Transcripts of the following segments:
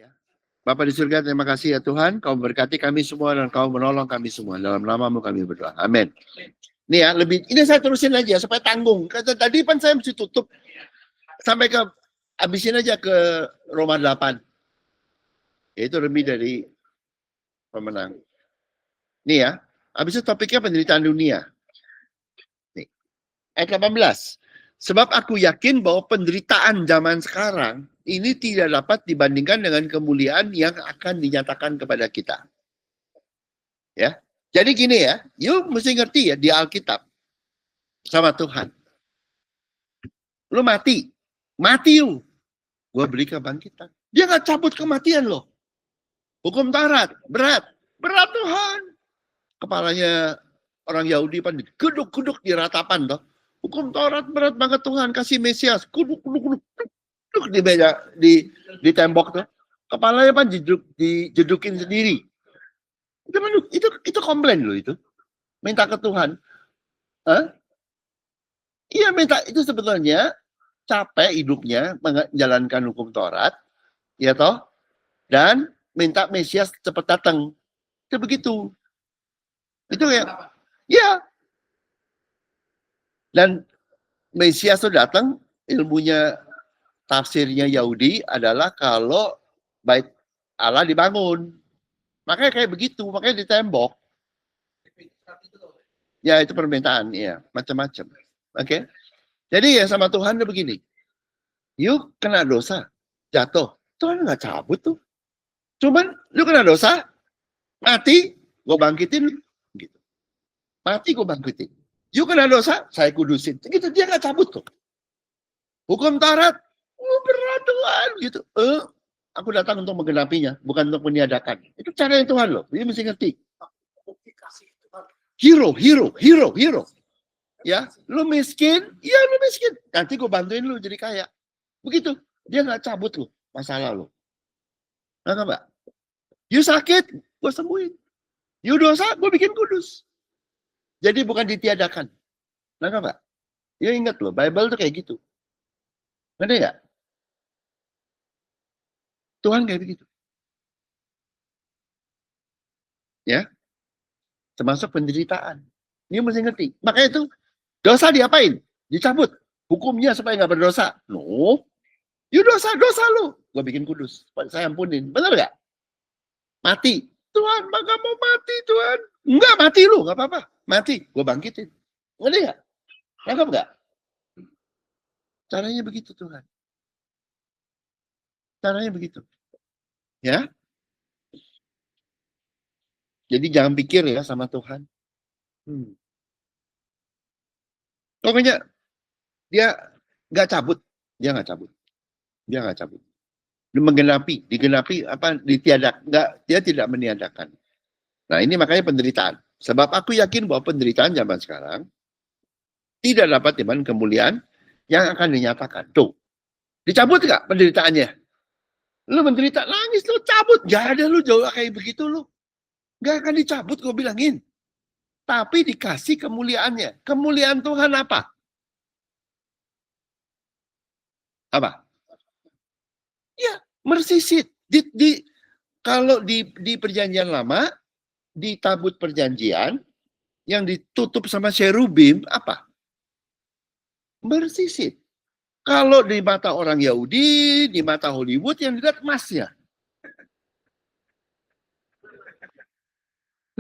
Ya. Bapa di surga, terima kasih ya Tuhan. Kau berkati kami semua dan kau menolong kami semua. Dalam namamu kami berdoa. Amin. Ini ya, ini saya terusin aja supaya tanggung. Kata tadi kan saya mesti tutup sampai ke habisin aja ke Roma 8. Yaitu lebih dari pemenang. Nih ya, habis itu topiknya penderitaan dunia. Nih, ayat 18. Sebab aku yakin bahwa penderitaan zaman sekarang ini tidak dapat dibandingkan dengan kemuliaan yang akan dinyatakan kepada kita. Ya, jadi gini ya, yuk mesti ngerti ya di Alkitab sama Tuhan. Lu mati yuk, gue beri kebangkitan. Dia nggak cabut kematian loh. Hukum Taurat berat Tuhan. Kepalanya orang Yahudi pan geduk-geduk di ratapan toh. Hukum Taurat berat banget Tuhan, kasih Mesias, kuduk di meja di tembok tuh. Kepalanya pan dijedukin sendiri. Itu komplain loh itu. Minta ke Tuhan. Hah? Iya minta itu sebetulnya capek hidupnya menjalankan hukum Taurat, ya toh, dan minta Mesias cepat datang. Itu begitu. Itu ya. Dan Mesias itu datang, ilmunya tafsirnya Yahudi adalah kalau bait Allah dibangun. Makanya kayak begitu, makanya ditembok. Ya itu permintaan, ya macam-macam. Oke. Jadi ya sama Tuhan itu begini. Yuk kena dosa, jatuh. Tuhan nggak cabut tuh. Cuman lu kena dosa, mati, gue bangkitin. Gitu. Mati gue bangkitin. Yuk kena dosa, saya kudusin. Gitu dia nggak cabut tuh. Hukum Taurat, berat Tuhan. Gitu. Aku datang untuk menggenapinya, bukan untuk meniadakan. Itu caranya Tuhan loh. Dia mesti ngerti. Hero. Ya, lu miskin, ya lu miskin. Nanti gue bantuin lu jadi kaya. Begitu. Dia nggak cabut lu masalah lu. Nggak, Mbak. You sakit, gue sembuhin. You dosa, gue bikin kudus. Jadi bukan ditiadakan. Nggak, Mbak. You ingat loh, Bible tuh kayak gitu. Ngerti nggak? Tuhan kayak begitu. Ya. Termasuk penderitaan. Ini mesti ngerti. Makanya itu dosa diapain? Dicabut. Hukumnya supaya nggak berdosa. No. You dosa lu. Gue bikin kudus. Saya ampunin. Benar nggak? Mati. Tuhan, maka mau mati Tuhan. Enggak, mati lu. Nggak apa-apa. Mati. Gue bangkitin. Ngerti nggak? Nangkap nggak? Caranya begitu Tuhan. Caranya begitu. Ya. Jadi jangan pikir ya sama Tuhan. Pokoknya dia nggak cabut. Dia nggak cabut. Digenapi apa ditiadak, dia tidak meniadakan. Nah, ini makanya penderitaan. Sebab aku yakin bahwa penderitaan zaman sekarang tidak dapat dibanding kemuliaan yang akan dinyatakan. Tuh. Dicabut nggak penderitaannya? Lu menderita, nangis lu cabut. Gak ada lu jauh kayak begitu lu. Gak akan dicabut gue bilangin. Tapi dikasih kemuliaannya. Kemuliaan Tuhan apa? Apa? Ya, mercy seat. Kalau di perjanjian lama, di tabut perjanjian, yang ditutup sama cherubim, apa? Mercy seat. Kalau di mata orang Yahudi, di mata Hollywood, yang dilihat emasnya.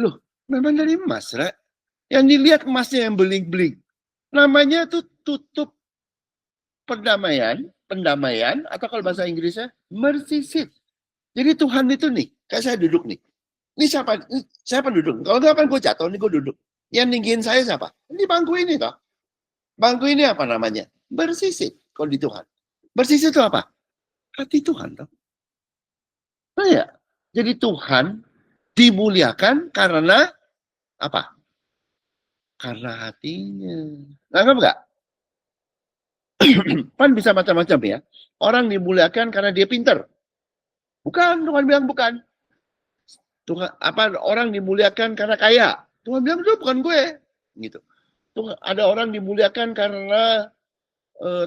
Loh, memang dari emas, Ra. Yang dilihat emasnya yang beling-beling. Namanya tuh tutup pendamaian, atau kalau bahasa Inggrisnya, mercy seat. Jadi Tuhan itu nih, kayak saya duduk nih. Ini siapa duduk? Kalau nggak kan gue jatuh, nih gue duduk. Yang ninggin saya siapa? Ini bangku ini toh. Bangku ini apa namanya? Bersisik kalau di Tuhan. Bersisik itu apa? Hati Tuhan toh. Nah ya, jadi Tuhan dimuliakan karena apa? Karena hatinya. Nggak enggak? Pan bisa macam-macam ya. Orang dimuliakan karena dia pinter. Bukan, Tuhan bilang bukan. Tuhan, orang dimuliakan karena kaya. Tuhan bilang itu bukan gue. Gitu. Tuh, ada orang dimuliakan karena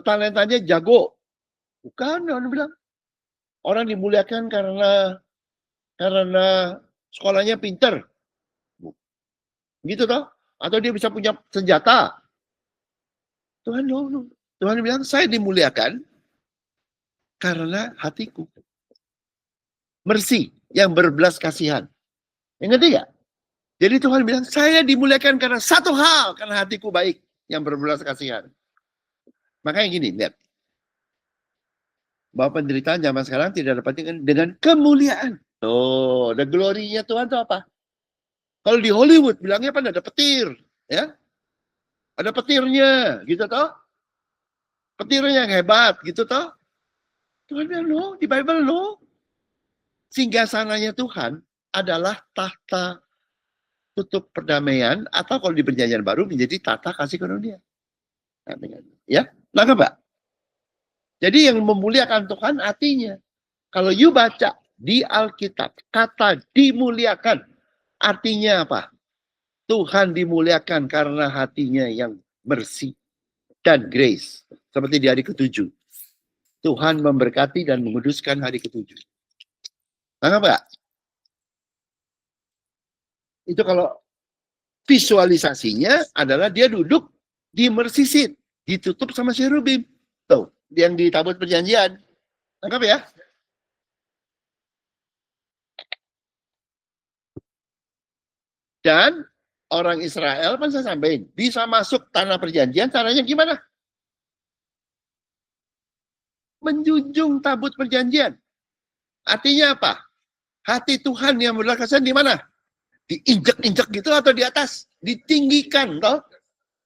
talentanya jago. Bukan, Tuhan bilang. Orang dimuliakan karena sekolahnya pinter. Gitu toh? Atau dia bisa punya senjata. Tuhan, no. Tuhan bilang, saya dimuliakan karena hatiku. Mercy, yang berbelas kasihan. Yang ngerti gak? Jadi Tuhan bilang, saya dimuliakan karena satu hal, karena hatiku baik, yang berbelas kasihan. Makanya gini, lihat. Bahwa penderitaan zaman sekarang tidak dapat dengan kemuliaan. Oh, the glory-nya Tuhan itu apa? Kalau di Hollywood bilangnya apa? Ada petir, ya. Ada petirnya, gitu toh. Petirnya yang hebat, gitu toh. Tuhan bilang, no, di Bible, no. Singgasananya Tuhan adalah tahta tutup perdamaian, atau kalau di perjanjian baru menjadi tahta kasih karunia. Ya, nangkep Pak? Jadi yang memuliakan Tuhan artinya, kalau you baca di Alkitab, kata dimuliakan, artinya apa? Tuhan dimuliakan karena hatinya yang bersih dan grace. Seperti di hari ke-7. Tuhan memberkati dan menguduskan hari ke-7. Nangkep Pak? Itu kalau visualisasinya adalah dia duduk di mercy seat, ditutup sama cherubim. Tuh, yang di tabut perjanjian. Lengkap ya? Dan orang Israel, kan saya sampaikan, bisa masuk tanah perjanjian, caranya gimana? Menjunjung tabut perjanjian. Artinya apa? Hati Tuhan yang berbelas kasihan di mana? Diinjak-injak gitu atau di atas? Ditinggikan, toh?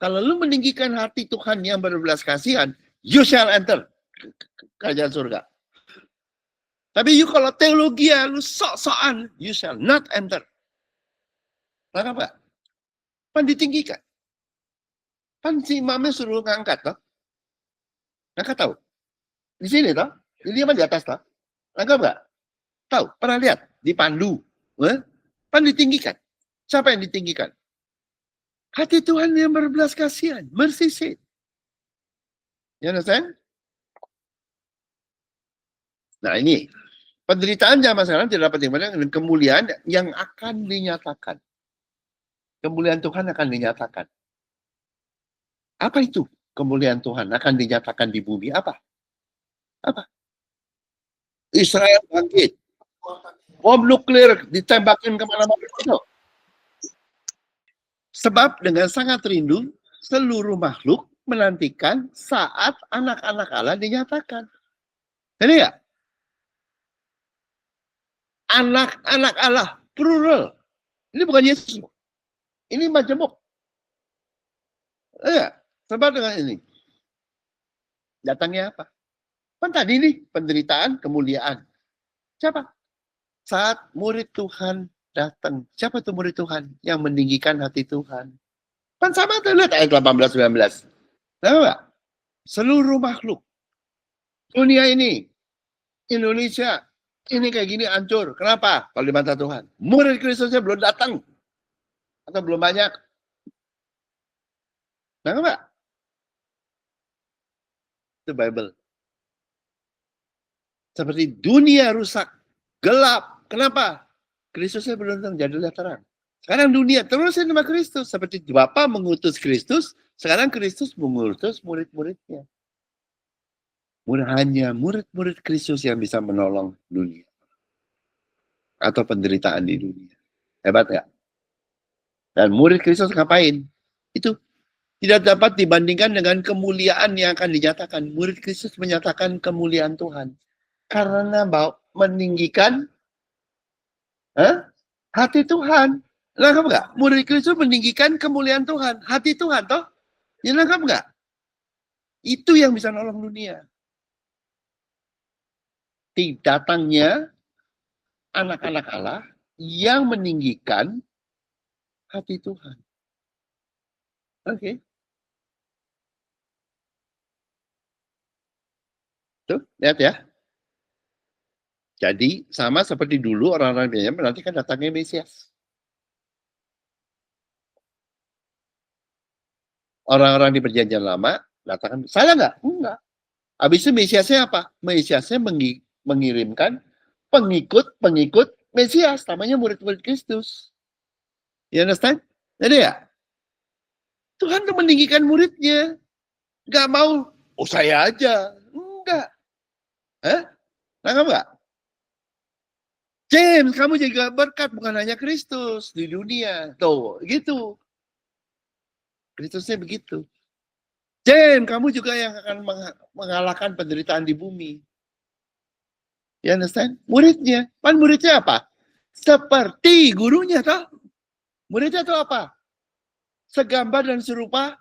Kalau lu meninggikan hati Tuhan yang berbelas kasihan, you shall enter kerajaan surga. Tapi you kalau teologi ya, lu sok-sokan, you shall not enter. Kenapa? Pan ditinggikan. Pan si imamnya suruh ngangkat, toh? Ngangkat tahu? Di sini, toh? Ini apa di atas, toh? Ngangkat nggak? Tahu? Pernah lihat? Dipandu. Pan ditinggikan. Siapa yang ditinggikan? Hati Tuhan yang berbelas kasihan. Mercy seat. You understand? Nah ini. Penderitaan zaman sekarang tidak dapat dimana dengan kemuliaan yang akan dinyatakan. Kemuliaan Tuhan akan dinyatakan. Apa itu? Kemuliaan Tuhan akan dinyatakan di bumi. Apa? Apa? Israel bangkit. Bom nuklir ditembakin kemana-mana itu. Sebab dengan sangat rindu, seluruh makhluk menantikan saat anak-anak Allah dinyatakan. Jadi ya? Anak-anak Allah, plural. Ini bukan Yesus. Ini majemuk. Ya, sebab dengan ini. Datangnya apa? Kan tadi nih, penderitaan, kemuliaan. Siapa? Saat murid Tuhan datang. Siapa itu murid Tuhan? Yang meninggikan hati Tuhan. Kan sama tuh, lihat ayat 18-19. Tahu nggak? Seluruh makhluk. Dunia ini. Indonesia. Ini kayak gini hancur. Kenapa? Kalau di mata Tuhan. Murid Kristusnya belum datang. Atau belum banyak. Tahu nggak? Itu Bible. Seperti dunia rusak. Gelap. Kenapa? Kristusnya belum datang. Jadilah terang. Sekarang dunia terusin sama Kristus. Seperti Bapa mengutus Kristus, sekarang Kristus mengutus murid-muridnya. Hanya murid-murid Kristus yang bisa menolong dunia. Atau penderitaan di dunia. Hebat ya? Dan murid Kristus ngapain? Itu tidak dapat dibandingkan dengan kemuliaan yang akan dinyatakan. Murid Kristus menyatakan kemuliaan Tuhan. Karena meninggikan hati Tuhan. Lengkap nggak? Murid Kristus meninggikan kemuliaan Tuhan. Hati Tuhan, toh? Ya lengkap nggak? Itu yang bisa nolong dunia. Datangnya anak-anak Allah yang meninggikan hati Tuhan. Oke. Tuh, lihat ya. Jadi, sama seperti dulu orang-orang Benyamin menantikan datangnya Mesias. Orang-orang di perjanjian lama datangkan, salah nggak? Enggak. Habis itu Mesiasnya apa? Mesiasnya mengirimkan pengikut-pengikut Mesias, namanya murid-murid Kristus. You understand? Jadi ya, Tuhan tuh meninggikan muridnya. Nggak mau, oh saya aja. Enggak. Nangkap nggak? James, kamu juga berkat, bukan hanya Kristus di dunia. Tuh, gitu. Kristusnya begitu. James, kamu juga yang akan mengalahkan penderitaan di bumi. You understand? Muridnya. Kan muridnya apa? Seperti gurunya, toh. Muridnya itu apa? Segambar dan serupa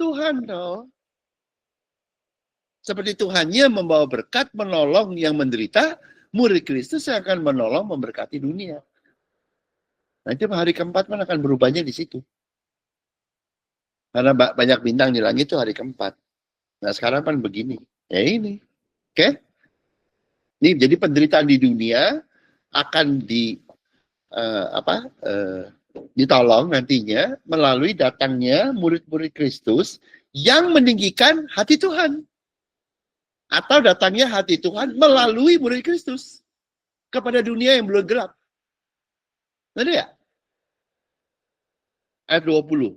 Tuhan, toh. Seperti Tuhannya membawa berkat, menolong yang menderita, murid Kristus yang akan menolong, memberkati dunia. Nanti hari keempat kan akan berubahnya di situ. Karena banyak bintang di langit itu hari keempat. Nah sekarang kan begini. Ya ini. Oke? Ini jadi penderitaan di dunia akan ditolong nantinya melalui datangnya murid-murid Kristus yang meninggikan hati Tuhan. Atau datangnya hati Tuhan melalui murid Kristus kepada dunia yang belum gelap. Ngerti ya? Ayat 20.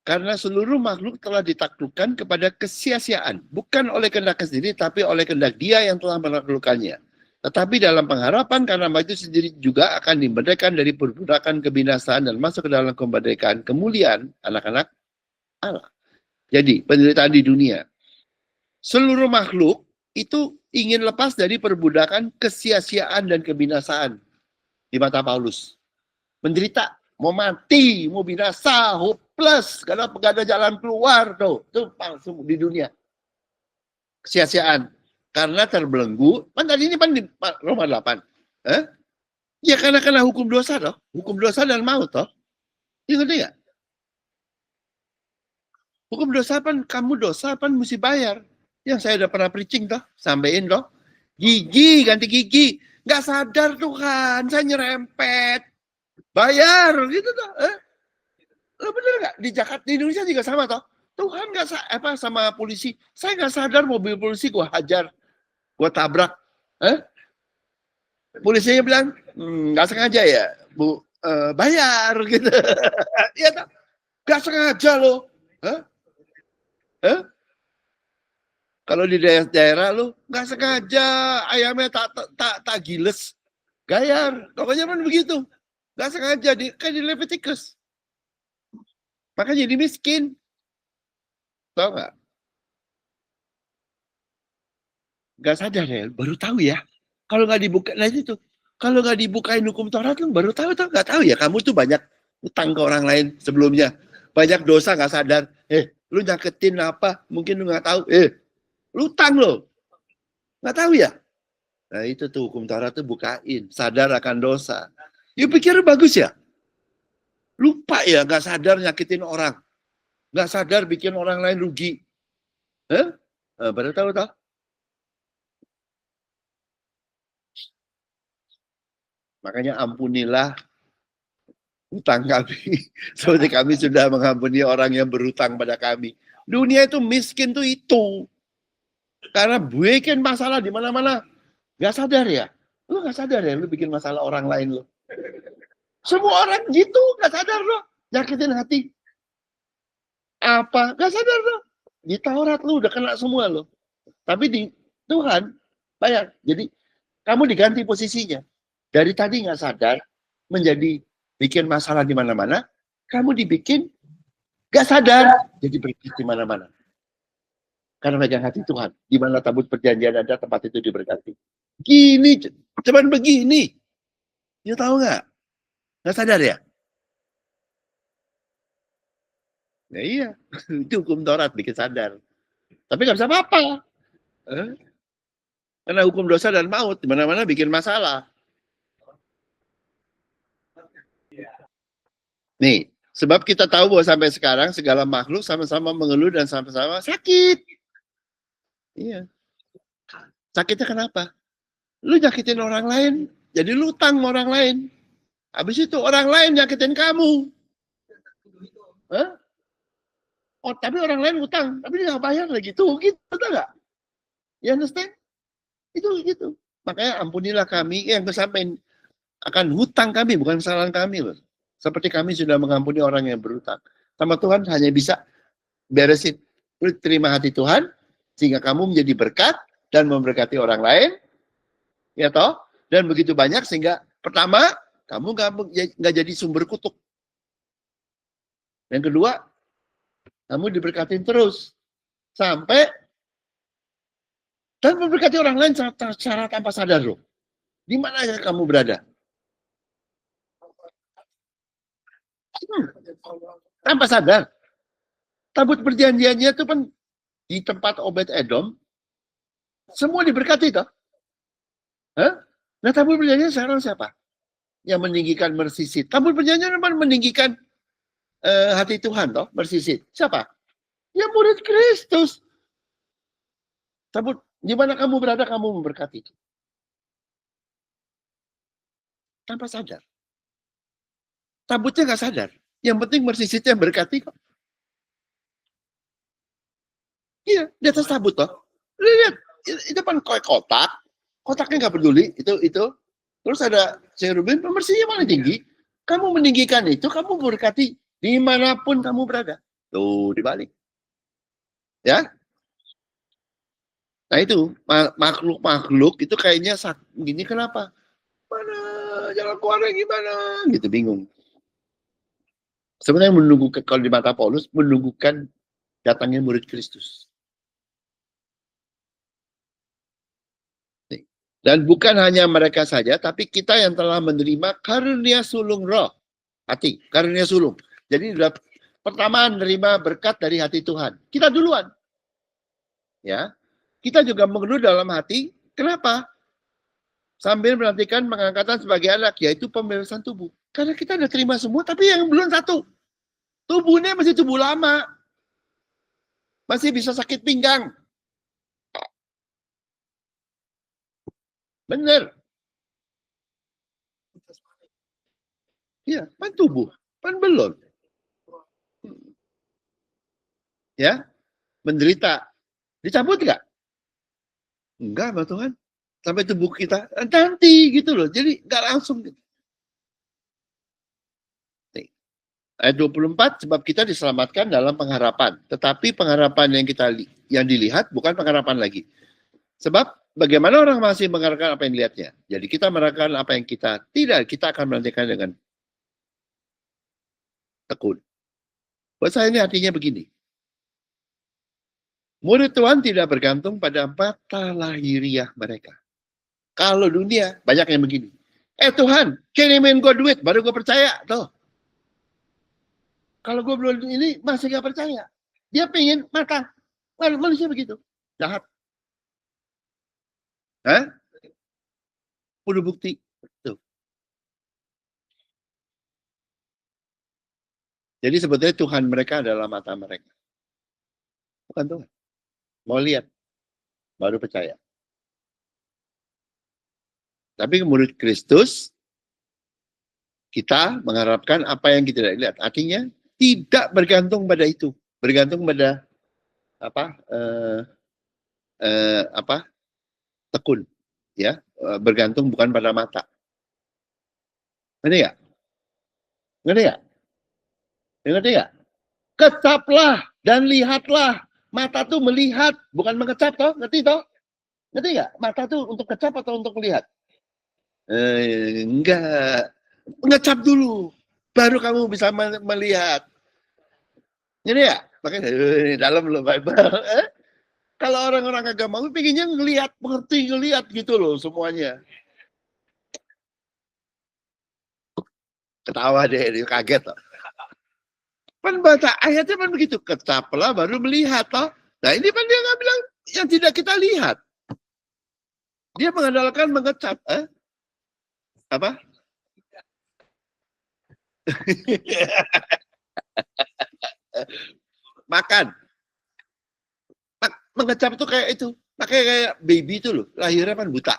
Karena seluruh makhluk telah ditaklukkan kepada kesia-siaan, bukan oleh kehendak sendiri, tapi oleh kehendak Dia yang telah menaklukkannya. Tetapi dalam pengharapan karena itu sendiri juga akan dimerdekakan dari perbudakan kebinasaan dan masuk ke dalam kemerdekaan kemuliaan anak-anak Allah. Jadi, penderitaan di dunia. Seluruh makhluk itu ingin lepas dari perbudakan kesia-siaan dan kebinasaan di mata Paulus. Menderita, mau mati, mau binasa, hopeless, karena gak ada jalan keluar tuh, itu langsung di dunia. Kesia-siaan, karena terbelenggu, kan tadi ini kan di Roma 8. Ya karena kena hukum dosa toh, hukum dosa dan maut toh. Ini ngerti gak? Hukum dosa pan, kamu dosa pan mesti bayar. Yang saya udah pernah preaching toh, sampein toh. Gigi, ganti gigi. Gak sadar Tuhan, saya nyerempet. Bayar, gitu toh. Lo bener gak? Di Jakarta, di Indonesia juga sama toh. Tuhan gak sama polisi. Saya gak sadar mobil polisi gue hajar. Gue tabrak. Polisinya bilang, gak sengaja ya, Bu. Bayar, gitu. Iya toh. Gak sengaja loh. Kalau di daerah lu nggak sengaja ayamnya tak giles, gayar. Pokoknya kan begitu. Nggak sengaja kayak di Leviticus. Makanya jadi miskin. Tahu nggak? Nggak sadar ya, baru tahu ya. Kalau nggak dibuka, nah itu. Kalau nggak dibukain hukum Taurat lu baru tahu tau nggak tahu ya. Kamu tuh banyak utang ke orang lain sebelumnya. Banyak dosa nggak sadar. Lu nyakitin apa? Mungkin lu nggak tahu. Lu utang lo. Nggak tahu ya? Nah itu tuh hukum Taurat tuh bukain. Sadar akan dosa. You pikir bagus ya? Lupa ya, nggak sadar nyakitin orang. Nggak sadar bikin orang lain rugi. Baru tahu toh? Makanya ampunilah utang kami. Seperti kami sudah mengampuni orang yang berutang pada kami. Dunia itu miskin tuh itu. Karena bikin masalah di mana-mana. Nggak sadar ya? Lu nggak sadar ya? Lu bikin masalah orang lain lu. Semua orang gitu, nggak sadar loh. Nyakitin hati. Apa? Nggak sadar loh. Di Taurat lu udah kena semua loh. Tapi di Tuhan, banyak. Jadi, kamu diganti posisinya. Dari tadi nggak sadar, menjadi bikin masalah di mana-mana, kamu dibikin nggak sadar, jadi berkat di mana-mana. Karena megang hati Tuhan. Di mana tabut perjanjian ada, tempat itu diberkati. Gini, cuman begini. You tahu nggak? Nggak sadar ya? Ya iya, itu hukum Taurat bikin sadar. Tapi nggak bisa apa-apa. Karena hukum dosa dan maut, di mana-mana bikin masalah. Nih, sebab kita tahu bahwa sampai sekarang segala makhluk sama-sama mengeluh dan sama-sama sakit. Iya. Sakitnya kenapa? Lu nyakitin orang lain, jadi lu utang orang lain. Habis itu orang lain nyakitin kamu. Oh, tapi orang lain utang, tapi dia nggak bayar lagi. Tuh, gitu nggak? You understand? Itu gitu. Makanya ampunilah kami yang kesampaian akan hutang kami, bukan kesalahan kami loh. Seperti kami sudah mengampuni orang yang berhutang. Sama Tuhan hanya bisa beresin. Lu terima hati Tuhan, sehingga kamu menjadi berkat dan memberkati orang lain, ya toh? Dan begitu banyak sehingga pertama, kamu nggak jadi sumber kutuk. Yang kedua, kamu diberkatin terus. Sampai dan memberkati orang lain secara tanpa sadar loh. Di mana kamu berada? Tanpa sadar. Tabut perjanjiannya itu kan di tempat Obed Edom, semua diberkati toh. Hah? Nah tabut perjanjian sekarang siapa? Yang meninggikan mersisit. Tabut perjanjian memang meninggikan hati Tuhan toh, mersisit. Siapa? Ya murid Kristus. Tabut, di mana kamu berada kamu memberkati. Tanpa sadar. Tabutnya nggak sadar. Yang penting mersisitnya berkati kok. Iya, di atas tabut toh. Lihat, itu kan kotak. Kotaknya nggak peduli, itu. Terus ada cherubim, pembersihnya paling tinggi. Kamu meninggikan itu, kamu berkati dimanapun kamu berada. Tuh, dibalik. Ya. Nah itu, makhluk-makhluk itu kayaknya gini kenapa? Mana, jalan keluarnya gimana? Gitu, bingung. Sebenarnya menunggu, kalau di mata Paulus, menunggukan datangnya murid Kristus. Dan bukan hanya mereka saja, tapi kita yang telah menerima karunia sulung roh. Hati, karunia sulung. Jadi pertama menerima berkat dari hati Tuhan. Kita duluan. Ya, kita juga mengeluh dalam hati. Kenapa? Sambil menantikan pengangkatan sebagai anak, yaitu pembebasan tubuh. Karena kita udah terima semua, tapi yang belum satu. Tubuhnya masih tubuh lama. Masih bisa sakit pinggang. Bener. Iya, kan tubuh. Kan belum. Ya, menderita. Dicabut nggak? Enggak, Mbak Tuhan. Sampai tubuh kita nanti gitu loh. Jadi nggak langsung. Gitu. Ayat 24, sebab kita diselamatkan dalam pengharapan. Tetapi pengharapan yang dilihat bukan pengharapan lagi. Sebab bagaimana orang masih mengharapkan apa yang dilihatnya. Jadi kita mengharapkan apa yang kita tidak. Kita akan menantikan dengan tekun. Buat saya ini artinya begini. Murid Tuhan tidak bergantung pada mata lahiriah mereka. Kalau dunia, banyak yang begini. Tuhan, kirimin gue duit, baru gue percaya. Tuh. Kalau gue belum ini, masih gak percaya. Dia pengen mata. Manusia begitu. Jahat. Hah? Udah bukti. Tuh. Jadi sebetulnya Tuhan mereka adalah mata mereka. Bukan Tuhan. Mau lihat. Baru percaya. Tapi murid Kristus, kita mengharapkan apa yang kita tidak lihat. Artinya, tidak bergantung pada itu. Bergantung pada tekun. Ya, bergantung bukan pada mata. Ngerti nggak? Ngerti nggak? Ngerti nggak? Kecaplah dan lihatlah. Mata tuh melihat, bukan mengecap toh. Ngerti toh? Ngerti nggak? Mata tuh untuk kecap atau untuk melihat? Enggak. Ngecap dulu. Baru kamu bisa melihat. Ngerti ya? Makanya dalam loh Bible. Kalau orang-orang agama pengennya ngelihat, mengerti, ngelihat gitu loh semuanya. Ketawa deh, kaget toh. Kan baca ayatnya kan begitu, kecaplah baru melihat toh. Nah ini kan dia nggak bilang yang tidak kita lihat. Dia mengandalkan mengecap. Apa? Makan. Mengecap itu kayak itu. Pakai kayak baby itu loh. Lahirnya kan buta.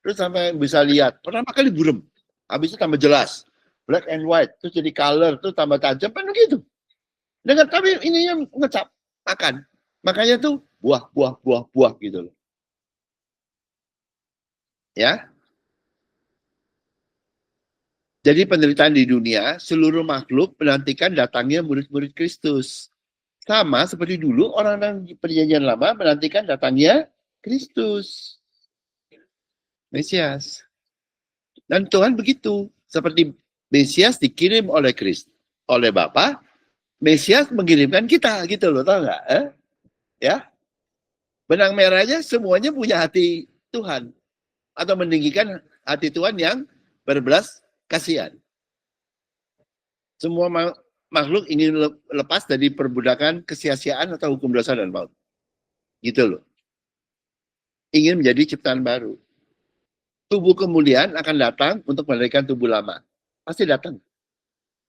Terus sampai bisa lihat. Pertama kali burem. Habis itu tambah jelas. Black and white. Terus jadi color. Terus tambah tajam. Kan begitu. Dengan tapi ininya ngecap. Makan. Makanya tuh buah gitu loh. Ya. Jadi penderitaan di dunia, seluruh makhluk menantikan datangnya murid-murid Kristus. Sama seperti dulu orang-orang di perjanjian lama menantikan datangnya Kristus, Mesias. Dan Tuhan begitu. Seperti Mesias dikirim oleh Kristus, oleh Bapa, Mesias mengirimkan kita, gitu loh, tahu nggak? Ya, benang merahnya semuanya punya hati Tuhan atau meninggikan hati Tuhan yang berbelas kasihan. Semua makhluk ingin lepas dari perbudakan kesia-siaan atau hukum dosa dan maut. Gitu loh. Ingin menjadi ciptaan baru. Tubuh kemuliaan akan datang untuk menggantikan tubuh lama. Pasti datang.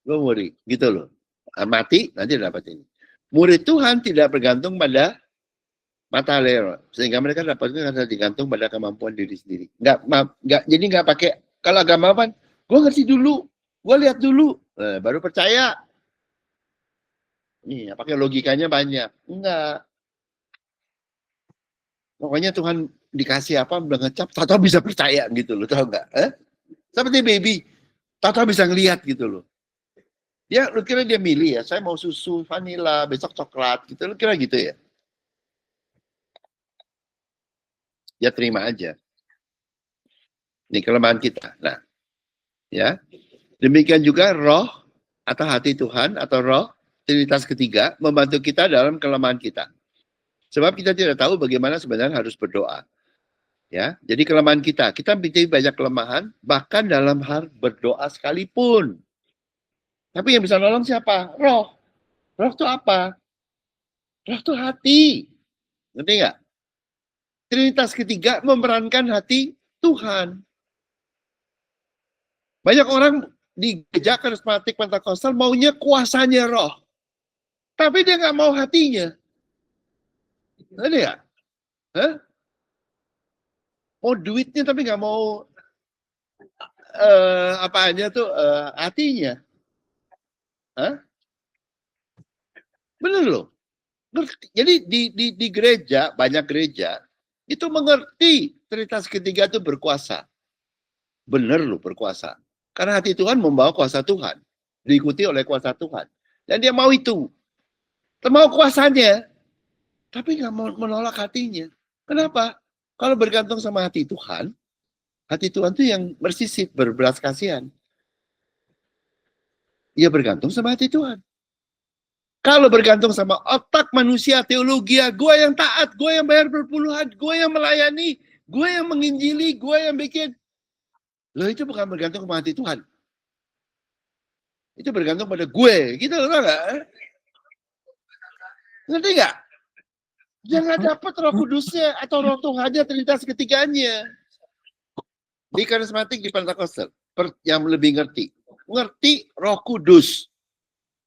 Don't worry. Gitu loh. Mati, nanti dapat ini. Murid Tuhan tidak bergantung pada mata leher. Sehingga mereka dapatnya karena digantung pada kemampuan diri sendiri. Jadi nggak pakai, kalau agama apa, gue ngerti dulu, gue lihat dulu, baru percaya. Nih, pakai logikanya banyak. Enggak. Pokoknya Tuhan dikasih apa, udah ngecap, tahu bisa percaya gitu loh, tahu nggak? Seperti baby, tahu bisa ngelihat gitu loh. Ya, lu kira dia milih ya, saya mau susu, vanila, besok coklat, gitu. Lu kira gitu ya? Ya terima aja. Ini kelemahan kita. Nah, ya. Demikian juga roh atau hati Tuhan atau roh Trinitas ketiga membantu kita dalam kelemahan kita. Sebab kita tidak tahu bagaimana sebenarnya harus berdoa. Ya, jadi kelemahan kita memiliki banyak kelemahan bahkan dalam hal berdoa sekalipun. Tapi yang bisa nolong siapa? Roh. Roh itu apa? Roh itu hati. Ngerti nggak? Trinitas ketiga memerankan hati Tuhan. Banyak orang di gereja karismatik Pentakosta maunya kuasanya roh. Tapi dia nggak mau hatinya. Ngerti nggak? Mau duitnya tapi nggak mau apa aja tuh hatinya. Bener loh. Jadi di gereja, banyak gereja itu mengerti Trinitas ketiga itu berkuasa. Bener loh berkuasa. Karena hati Tuhan membawa kuasa Tuhan. Diikuti oleh kuasa Tuhan. Dan dia mau itu. Mau kuasanya. Tapi nggak mau menolak hatinya. Kenapa? Kalau bergantung sama hati Tuhan itu yang bersisik, berbelas kasihan. Ia bergantung sama hati Tuhan. Kalau bergantung sama otak manusia, teologi, gue yang taat, gue yang bayar berpuluhan, gue yang melayani, gue yang menginjili, gue yang bikin. Loh itu bukan bergantung sama hati Tuhan. Itu bergantung pada gue. Gitu loh, nggak? Ngerti nggak? Jangan dapat roh kudusnya atau roh Tuhannya Trinitas ketiganya. Di karismatik, di Pentakosta, yang lebih ngerti. Ngerti roh kudus.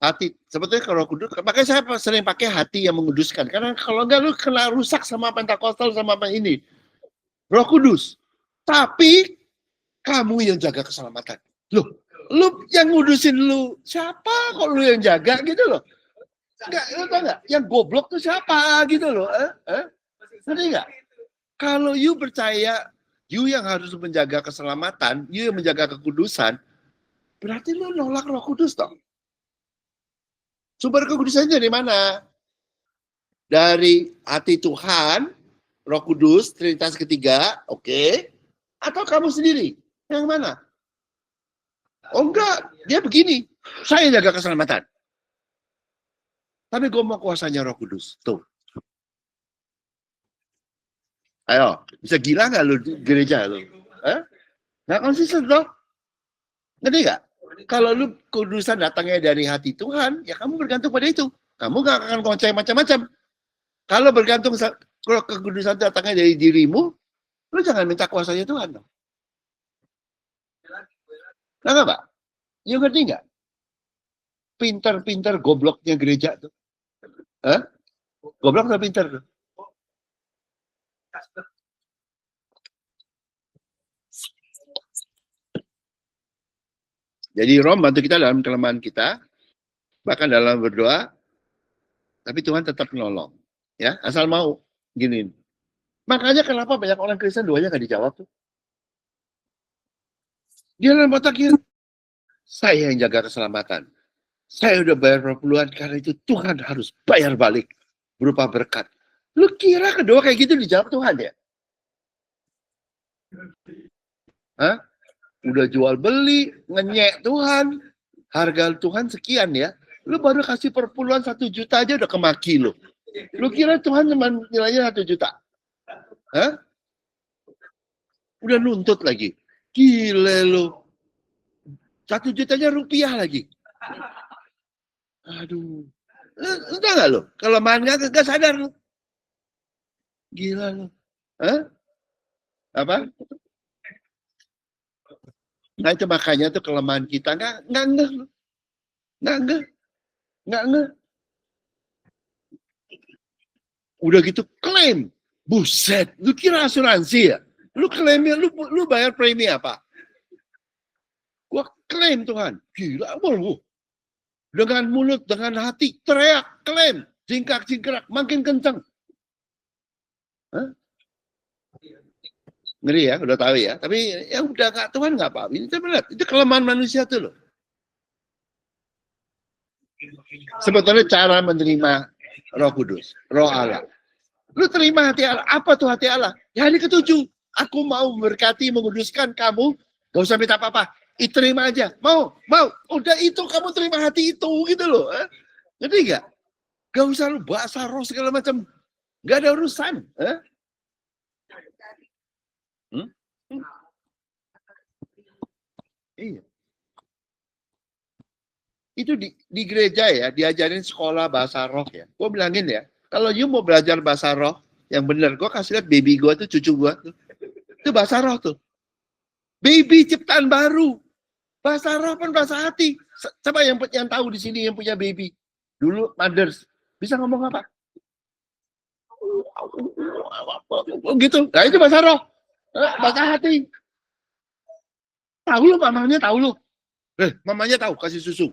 Hati, sebetulnya kalau kudus, makanya saya sering pakai hati yang menguduskan. Karena kalau enggak lu kena rusak sama Pentakostal sama apa ini. Roh Kudus. Tapi kamu yang jaga keselamatan. Loh, lu yang ngudusin lu siapa? Kok lu yang jaga gitu loh? Enggak, lu tahu enggak? Yang goblok tuh siapa gitu loh? Ngerti enggak? Kalau you percaya you yang harus menjaga keselamatan, you yang menjaga kekudusan, berarti lu nolak Roh Kudus dong. Sumber kekudusan dari mana? Dari hati Tuhan, Roh Kudus, Trinitas ketiga, oke. Atau kamu sendiri? Yang mana? Oh enggak, dia begini. Saya jaga keselamatan. Tapi gue mau kuasanya Roh Kudus. Tuh. Ayo, bisa gila nggak lu gereja lu? Nggak konsisten dong. Ngerti nggak? Kalau lu kudusan datangnya dari hati Tuhan, ya kamu bergantung pada itu. Kamu nggak akan ngoceh macam-macam. Kalau bergantung, kalau kekudusan datangnya dari dirimu, lu jangan minta kuasanya Tuhan dong. Nah, Pak? You ngerti nggak? Pinter-pinter gobloknya gereja tuh. Goblok atau pinter tuh? Jadi Roh bantu kita dalam kelemahan kita, bahkan dalam berdoa, tapi Tuhan tetap menolong. Ya, asal mau gini. Makanya kenapa banyak orang Kristen doanya nggak dijawab tuh? Dia dalam otaknya, saya yang jaga keselamatan. Saya udah bayar berapa puluhan, karena itu Tuhan harus bayar balik berupa berkat. Lu kira kedua kayak gitu dijawab Tuhan ya? Hah? Udah jual beli, ngenyek Tuhan, harga Tuhan sekian ya. Lu baru kasih perpuluhan 1 juta aja udah kemaki lu. Lu kira Tuhan cuma nilainya 1 juta? Hah? Udah nuntut lagi. Gile lu. 1 jutanya rupiah lagi. Aduh. Udah gak lu? Kelemahan gak sadar lu. Gila lu. Hah? Apa? Nah itu makanya tuh kelemahan kita. Nggak ngeh. Udah gitu klaim. Buset. Lu kira asuransi ya? Lu klaimnya, lu bayar premi apa? Gua klaim Tuhan. Gila lu. Dengan mulut, dengan hati, teriak, klaim, jingkrak, makin kencang. Hah? Ngeri ya, udah tahu ya. Tapi ya udah gak Tuhan nggak apa-apa. Ini benar, itu kelemahan manusia tuh loh. Sebetulnya cara menerima Roh Kudus, Roh Allah. Lu terima hati Allah. Apa tuh hati Allah? Ya hari ke-7. Aku mau memberkati, menguduskan kamu. Gak usah minta apa-apa. Terima aja. Mau. Udah itu kamu terima hati itu gitu loh. Ngerti gak? Gak usah lu bahasa roh segala macam. Gak ada urusan. Iya. Itu di gereja ya, diajarin sekolah bahasa roh ya. Gue bilangin ya, kalau you mau belajar bahasa roh, yang benar, gue kasih lihat baby gue tuh, cucu gue tuh. Itu bahasa roh tuh. Baby ciptaan baru. Bahasa roh pun bahasa hati. Coba yang tahu di sini yang punya baby. Dulu mothers. Bisa ngomong apa? Gitu. Nah itu bahasa roh. Bahasa hati. Tahu lu mamanya tahu lu. Mamanya tahu kasih susu.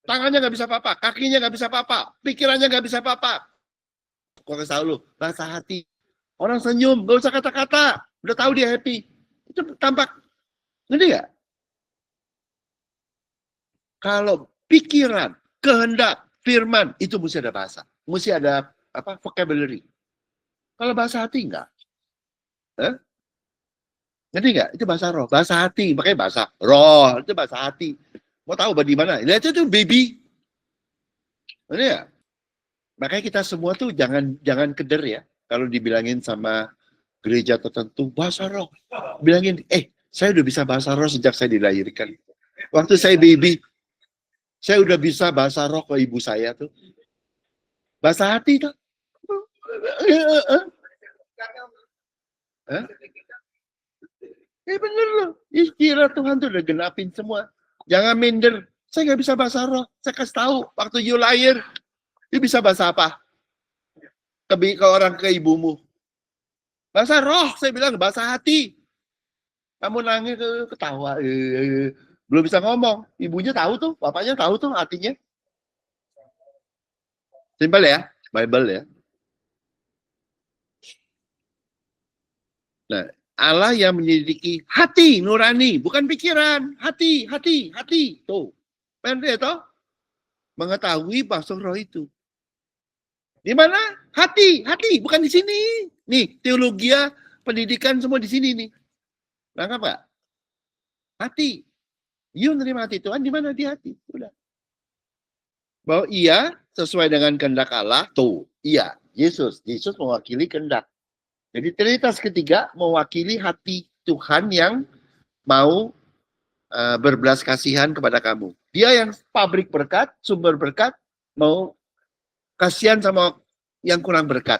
Tangannya nggak bisa apa-apa, kakinya nggak bisa apa-apa, pikirannya nggak bisa apa-apa. Gua kasih tahu lu, bahasa hati. Orang senyum, nggak usah kata-kata. Udah tahu dia happy. Itu tampak. Ngerti nggak? Kalau pikiran, kehendak, firman, itu mesti ada bahasa. Mesti ada apa? Vocabulary. Kalau bahasa hati enggak. Ngerti nggak? Itu bahasa roh, bahasa hati. Makanya bahasa roh, itu bahasa hati. Mau tahu di mana? Lihat itu baby. Ngerti nggak? Makanya kita semua tuh jangan keder ya. Kalau dibilangin sama gereja tertentu, bahasa roh. Bilangin, saya udah bisa bahasa roh sejak saya dilahirkan. Waktu saya baby, saya udah bisa bahasa roh ke ibu saya tuh. Bahasa hati tuh. Bener loh. Istilah Tuhan tuh udah genapin semua. Jangan minder. Saya nggak bisa bahasa roh. Saya kasih tahu. Waktu you lahir, you bisa bahasa apa? Ke orang ke ibumu. Bahasa roh, saya bilang bahasa hati. Kamu nangis ketawa. Belum bisa ngomong. Ibunya tahu tuh, bapaknya tahu tuh artinya. Simpel ya, Bible ya. Nah, Allah yang menyelidiki hati nurani, bukan pikiran, hati. Tuh. Pendek toh? Mengetahui maksud roh itu. Di mana? Hati, bukan di sini. Nih, teologi, pendidikan semua di sini nih. Nangkap nggak? Hati. You menerima hati Tuhan di mana? Di hati. Udah. Bahwa ia sesuai dengan kehendak Allah, tuh. Iya, Yesus mewakili kehendak. Jadi Trinitas ketiga mewakili hati Tuhan yang mau berbelas kasihan kepada kamu. Dia yang pabrik berkat, sumber berkat, mau kasihan sama yang kurang berkat.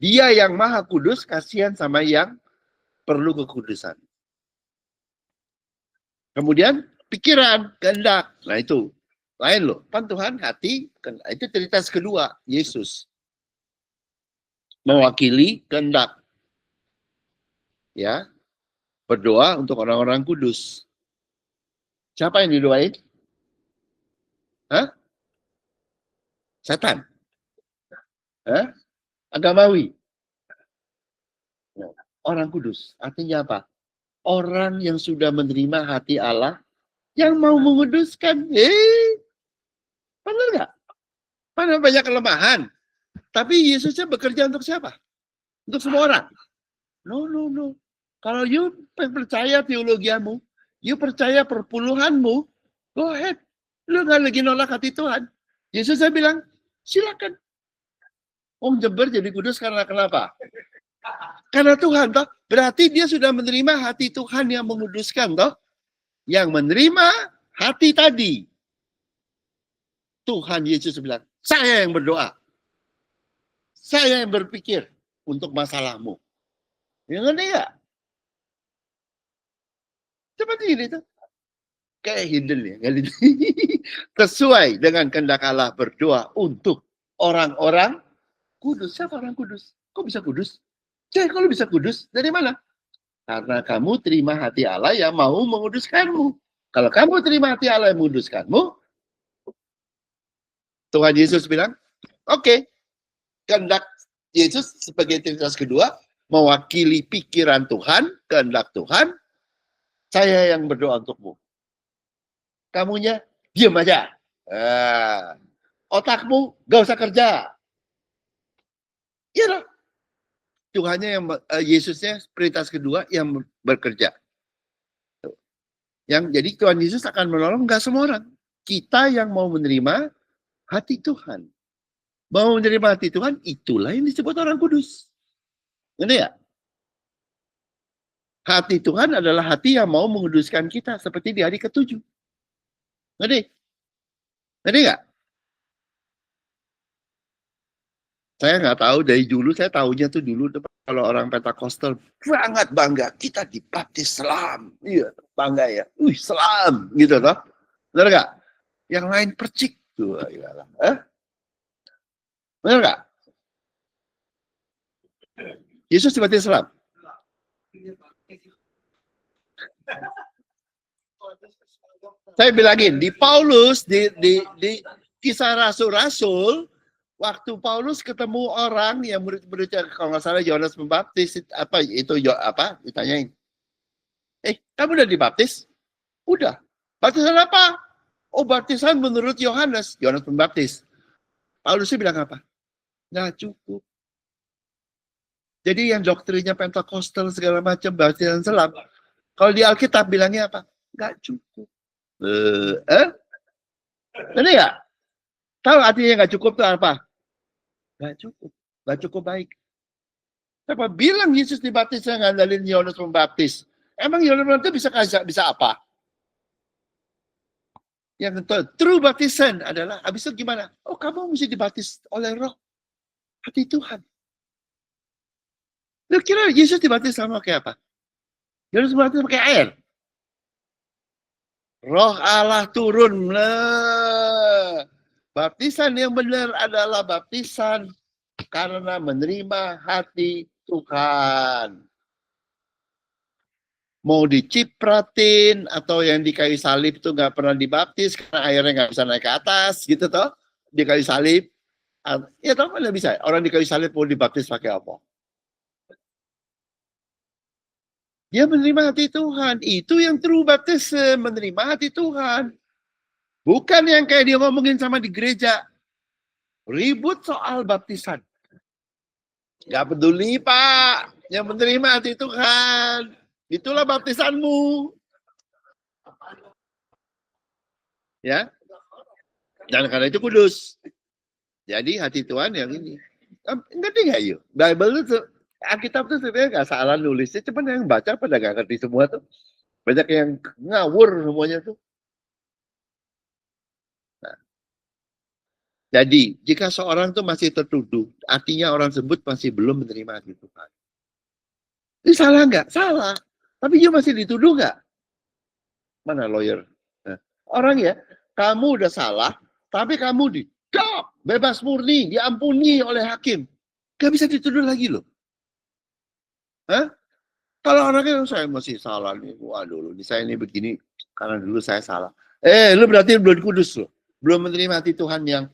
Dia yang maha kudus, kasihan sama yang perlu kekudusan. Kemudian pikiran, kehendak. Nah itu lain loh. Pan Tuhan, hati, itu Trinitas kedua, Yesus mewakili kehendak. Ya, berdoa untuk orang-orang kudus. Siapa yang didoain? Hah? Setan? Hah? Agamawi? Orang kudus. Artinya apa? orang yang sudah menerima hati Allah yang mau menguduskan. Benar nggak? Padahal banyak kelemahan. Tapi Yesusnya bekerja untuk siapa? Untuk semua orang. No, no, no. Kalau you percaya teologiamu, you percaya perpuluhanmu, go ahead. Lu nggak lagi nolak hati Tuhan. Yesusnya bilang, silakan. Om Jember jadi kudus karena kenapa? Karena Tuhan, toh. Berarti dia sudah menerima hati Tuhan yang menguduskan, toh. Yang menerima hati tadi. Tuhan Yesus bilang, saya yang berdoa. Saya yang berpikir untuk masalahmu. Ya ngerti nggak? Seperti ini tuh. Kayak hidden ya. Sesuai dengan kehendak Allah berdoa untuk orang-orang kudus. Siapa orang kudus? Kok bisa kudus? Jadi kalau bisa kudus, dari mana? Karena kamu terima hati Allah yang mau menguduskanmu. Kalau kamu terima hati Allah yang menguduskanmu, Tuhan Yesus bilang, oke, kehendak Yesus sebagai Trinitas kedua, mewakili pikiran Tuhan, kehendak Tuhan, saya yang berdoa untukmu. Kamunya diam aja. Otakmu gak usah kerja. Iya loh. Tuhannya yang Yesusnya prioritas kedua yang bekerja. Yang jadi Tuhan Yesus akan menolong nggak semua orang. Kita yang mau menerima hati Tuhan. Mau menerima hati Tuhan, itulah yang disebut orang kudus. Ngerti ya? Hati Tuhan adalah hati yang mau menguduskan kita seperti di hari ke-7. Ngerti? Ngerti nggak? Saya nggak tahu dari dulu, saya tahunya tuh dulu kalau orang Pentakosta sangat bangga, kita dibaptis selam. Iya, bangga ya. Selam gitu toh. Benar nggak? Yang lain percik tuh. Benar nggak? Yesus dibaptis selam. Saya bilangin, di Paulus, di kisah rasul-rasul, waktu Paulus ketemu orang yang murid-muridnya, kalau nggak salah Yohanes Pembaptis, apa itu apa? Ditanyain. Kamu udah dibaptis? Udah. Baptisan apa? Oh, baptisan menurut Yohanes Pembaptis. Paulusnya bilang apa? Nggak cukup. Jadi yang doktrinnya Pentakostal segala macam baptisan selam. Kalau di Alkitab bilangnya apa? Nggak cukup. Ini nggak? Tahu artinya nggak cukup itu apa? Nggak cukup. Nggak cukup baik. Siapa bilang Yesus dibaptis ngandalin Yohanes Pembaptis? Emang Yohanes Pembaptis bisa apa? Yang true baptisan adalah, habis itu gimana? Oh, kamu mesti dibaptis oleh roh. Hati Tuhan. Lu kira Yesus dibaptis sama kayak apa? Yesus dibaptis pakai air. Roh Allah turun. Baptisan yang benar adalah baptisan karena menerima hati Tuhan. Mau dicipratin atau yang di kayu salib itu nggak pernah dibaptis karena airnya nggak bisa naik ke atas gitu toh, di kayu salib ya toh mana bisa orang di kayu salib mau dibaptis pakai apa? Dia menerima hati Tuhan, itu yang true baptism, menerima hati Tuhan, bukan yang kayak dia ngomongin sama di gereja ribut soal baptisan. Nggak peduli Pak, yang menerima hati Tuhan itulah baptisanmu. Ya. Dan karena itu kudus. Jadi hati Tuhan yang ini. Ngerti nggak yuk? Bible itu, Alkitab itu sebenarnya nggak salah nulisnya, cuman yang baca pada nggak ngerti semua tuh. Banyak yang ngawur semuanya tuh. Nah. Jadi, jika seorang tuh masih tertuduh, artinya orang tersebut masih belum menerima hati Tuhan. Ini salah nggak? Salah. Tapi dia masih dituduh nggak? Mana lawyer? Nah, orang ya, kamu udah salah, tapi kamu bebas murni, diampuni oleh hakim. Gak bisa dituduh lagi loh. Hah? Kalau orangnya saya masih salah nih, waduh, saya ini begini karena dulu saya salah. Lu berarti belum kudus loh, belum menerima hati Tuhan yang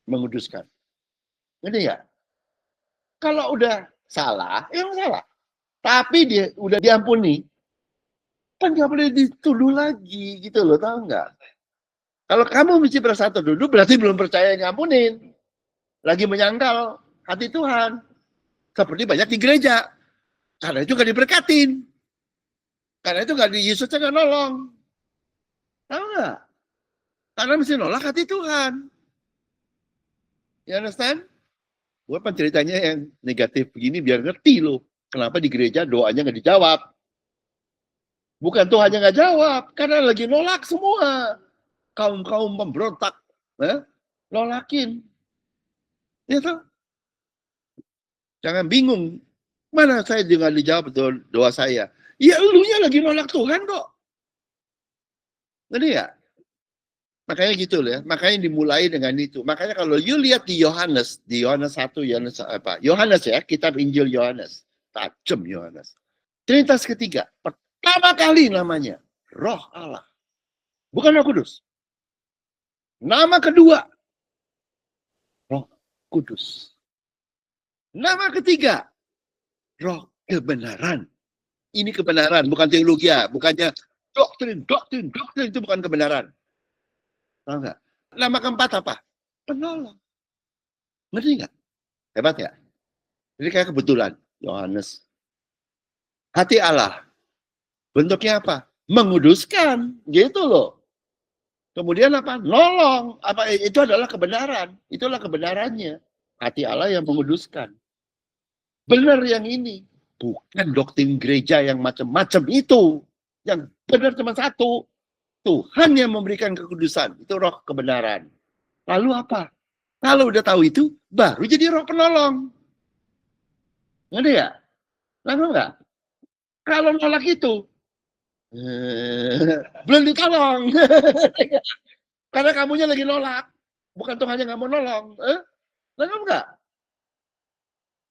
menguduskan. Ngerti ya? Kalau udah salah, ya salah. Tapi dia udah diampuni, kan nggak boleh dituduh lagi gitu loh, tahu nggak? Kalau kamu mesti merasa tertuduh, berarti belum percaya ngampunin. Lagi menyangkal hati Tuhan. Seperti banyak di gereja. Karena itu nggak diberkatin. Karena itu nggak di Yesusnya nggak nolong. Tahu nggak? Karena mesti nolak hati Tuhan. You understand? Gue kan ceritanya yang negatif begini biar ngerti loh. Kenapa di gereja doanya nggak dijawab. Bukan Tuhannya nggak jawab. Karena lagi nolak semua. Kaum-kaum pemberontak. Nolakin. Ya toh? Jangan bingung. Mana saya jangan dijawab doa saya. Ya elunya lagi nolak Tuhan kok. Ngerti ya? Makanya gitu loh ya. Makanya dimulai dengan itu. Makanya kalau you lihat di Yohanes 1, Yohanes ya, kitab Injil Yohanes. Tajam Yohanes. Trinitas ketiga. Pertama kali namanya Roh Allah. Bukan Roh Kudus. Nama kedua Roh Kudus. Nama ketiga Roh kebenaran. Ini kebenaran, bukan teologi ya. Bukannya doktrin itu bukan kebenaran. Tahu nggak? Nama keempat apa? Penolong. Ngerti nggak? Hebat ya? Jadi kayak kebetulan. Yohanes. Hati Allah. Bentuknya apa? Menguduskan. Gitu loh. Kemudian apa? Nolong. Apa? Itu adalah kebenaran. Itulah kebenarannya. Hati Allah yang menguduskan. Benar yang ini. Bukan doktrin gereja yang macam-macam itu. Yang benar cuma satu. Tuhan yang memberikan kekudusan. Itu roh kebenaran. Lalu apa? Kalau udah tahu itu, baru jadi roh penolong. Ngerti ya? Lalu enggak? Kalau nolak itu, belum ditolong. Karena kamunya lagi nolak. Bukan Tuhan yang nggak mau nolong. Lalu enggak?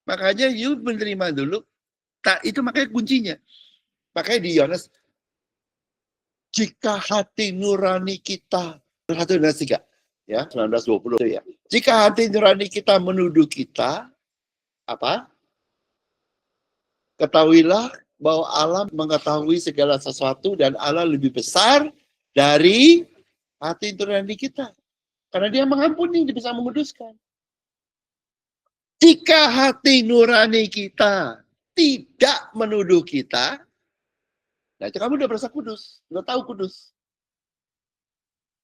Makanya you menerima dulu. Itu makanya kuncinya. Makanya di Yohanes, jika hati nurani kita, 1:3, ya 19:20 ya. Jika hati nurani kita menuduh kita, apa? Ketahuilah bahwa Allah mengetahui segala sesuatu dan Allah lebih besar dari hati nurani kita. Karena dia mengampuni, dia bisa menguduskan. Jika hati nurani kita tidak menuduh kita, nah itu kamu udah berasa kudus, udah tahu kudus.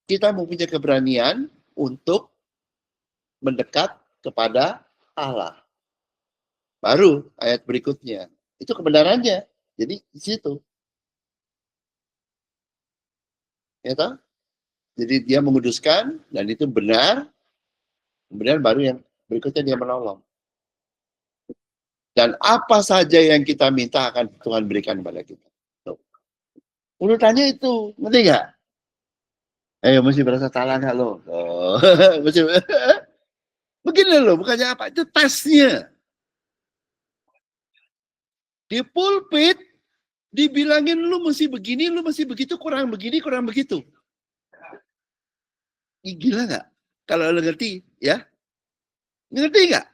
Kita mempunyai keberanian untuk mendekat kepada Allah. Baru ayat berikutnya. Itu kebenarannya. Jadi di situ. Ya toh? Jadi dia menguduskan dan itu benar. Kemudian baru yang berikutnya dia menolong. Dan apa saja yang kita minta akan Tuhan berikan kepada kita. Tuh. Urutannya itu, ngerti nggak? Mesti berasa salah nggak lo? Oh. Begini loh, bukannya apa? Itu tesnya. Di pulpit, dibilangin lu mesti begini, lu mesti begitu, kurang begini, kurang begitu. Gila nggak? Kalau lo ngerti, ya? Ngerti nggak?